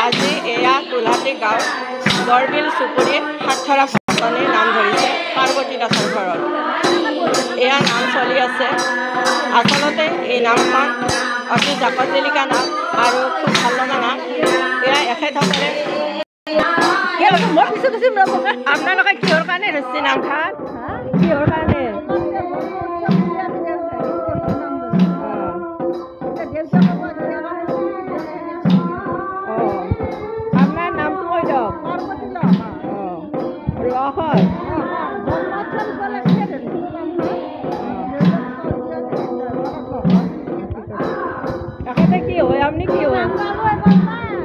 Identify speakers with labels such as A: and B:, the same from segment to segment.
A: আজি এয়া গোলাহাটী গাঁও বৰবিল চুবুৰীত সাতখৰা ভকতনীৰ নাম ধৰিছে পাৰ্বতী দাসৰ ঘৰত। এয়া নাম চলি আছে। আচলতে এই নামখন অতি জাকত-জিলিকা নাম আৰু খুব ভাল লগা নাম। এয়া এখেতসকলে আপোনালোকে কিহৰ কাৰণে ধৰিছে নামখন? কিহৰ কাৰণে? আপোনাৰ নামটো কৈ দিয়ক। হয় এখেতে কি হয়? আপনি কি হয়?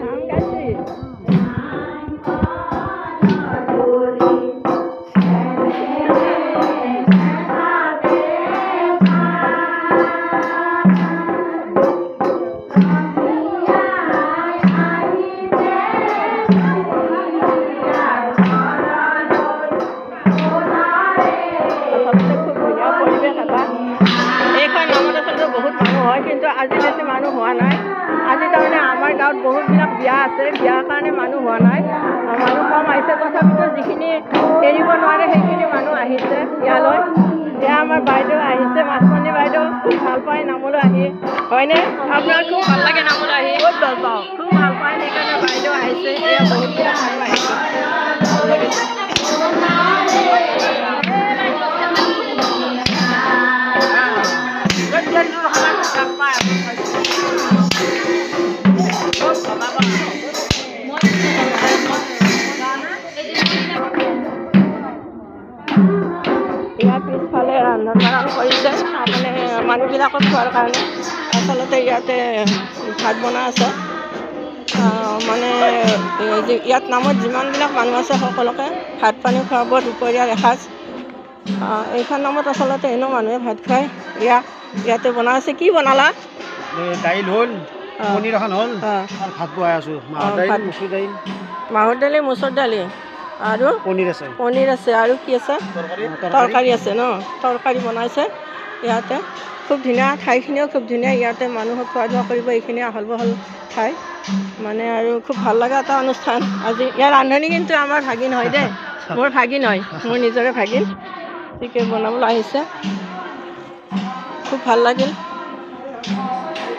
A: নাম গাইছে। এইখন নামত আচলতে বহুত মানুহ হয়, কিন্তু আজি বেছি মানুহ হোৱা নাই। আজি তাৰমানে আমাৰ গাঁৱত বহুতবিলাক বিয়া আছে, বিয়াৰ কাৰণে মানুহ হোৱা নাই, মানুহ কম আহিছে। তথাপিতো যিখিনি এৰিব নোৱাৰে সেইখিনি মানুহ আহিছে ইয়ালৈ। এয়া আমাৰ বাইদেউ আহিছে, মাছমণি বাইদেউ খুব ভাল পায় নামলৈ আহি, হয়নে? আপোনাৰ খুব ভাল লাগে নামলৈ আহি? বহুত ভাল পাওঁ, খুব ভাল পায়, সেইকাৰণে বাইদেউ আহিছে। এয়া বহুতবিলাক মানুহ আহিছে, ভাল লাগিছে। ইয়াৰ পিছফালে ৰন্ধন বাঢ়ন কৰিছে মানে মানুহবিলাকক খোৱাৰ কাৰণে। আচলতে ইয়াতে ভাত বনাই আছে, মানে ইয়াত নামত যিমানবিলাক মানুহ আছে সকলোকে ভাত পানী খুৱাব, দুপৰীয়াৰ এসাঁজ। এইখন নামত আচলতে এনেও মানুহে ভাত খায়। ইয়াতে বনাই আছে। কি বনালা?
B: দাইল হ'ল, পনীৰ এখন হ'ল, আৰু ভাত বহাই আছোঁ।
A: মাহৰ দালি, মচুৰ দালি আৰু পনীৰ আছে আৰু কি আছে? তৰকাৰী আছে ন? তৰকাৰী বনাইছে ইয়াতে। খুব ধুনীয়া, ঠাইখিনিও খুব ধুনীয়া। ইয়াতে মানুহক খোৱা দোৱা কৰিব, এইখিনি আহল বহল ঠাই মানে, আৰু খুব ভাল লগা এটা অনুষ্ঠান। আজি ইয়াৰ ৰান্ধনি কিন্তু আমাৰ ভাগিন হয় দেই, মোৰ ভাগিন হয়, মোৰ নিজৰে ভাগিন। গতিকে বনাবলৈ আহিছে, খুব ভাল লাগিল।